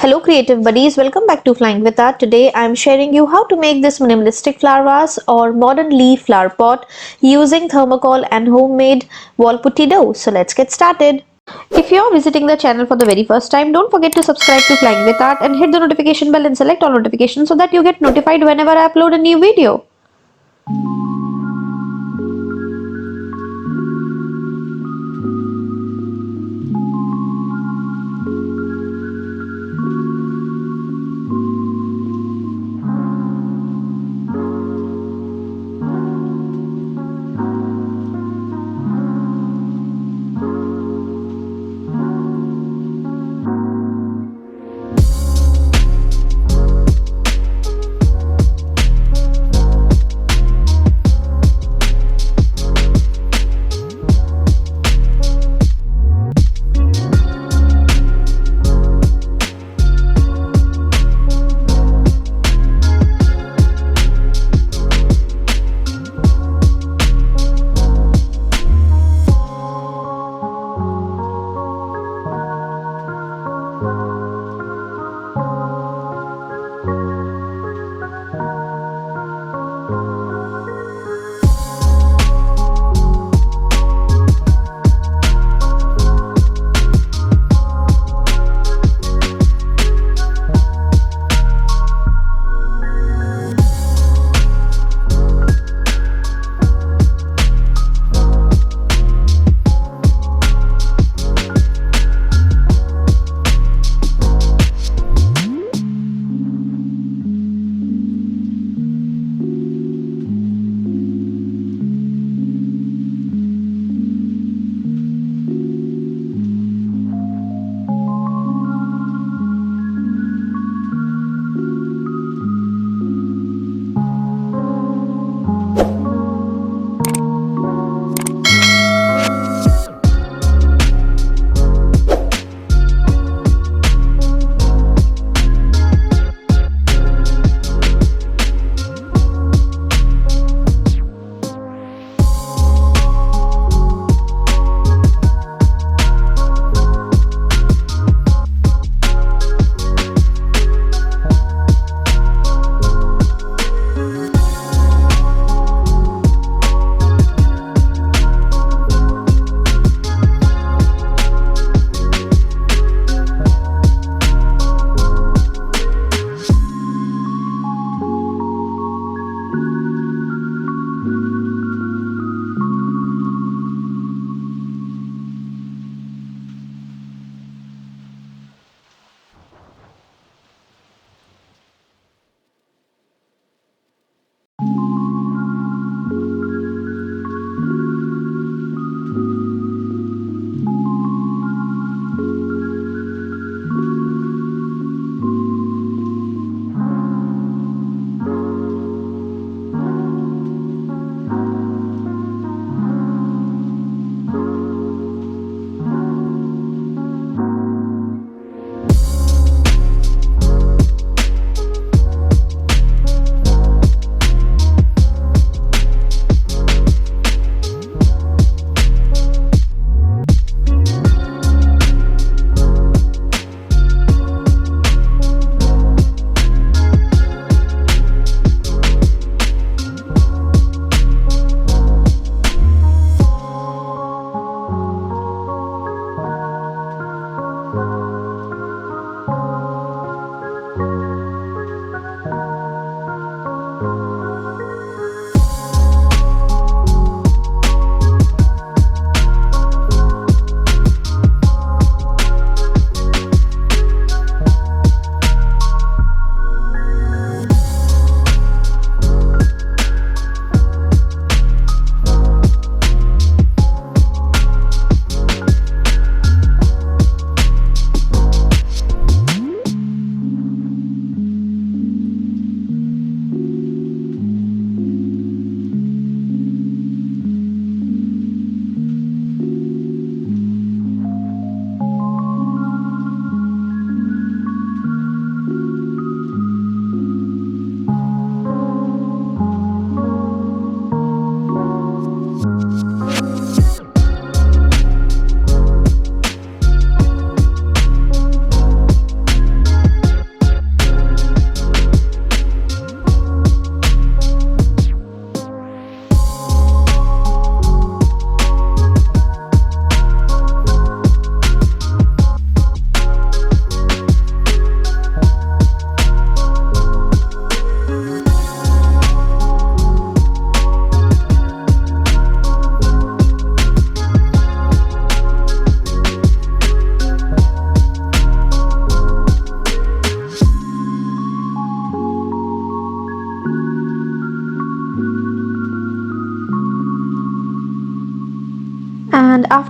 Hello creative buddies, welcome back to Flying with Art. Today I am sharing you how to make this minimalistic flower vase or modern leaf flower pot using thermocol and homemade wall putty dough. So let's get started. If you are visiting the channel for the very first time, don't forget to subscribe to Flying with Art and hit the notification bell and select all notifications so that you get notified whenever I upload a new video.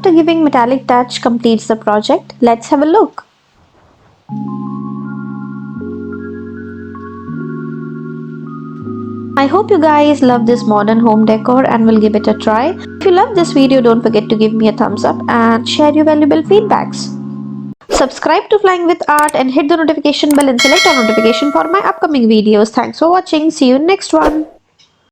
after giving metallic touch completes the project. Let's have a look. I hope you guys love this modern home decor and will give it a try. If you love this video, don't forget to give me a thumbs up and share your valuable feedbacks. Subscribe to Flying with Art and hit the notification bell and select all notification for my upcoming videos. Thanks for watching. See you in next one.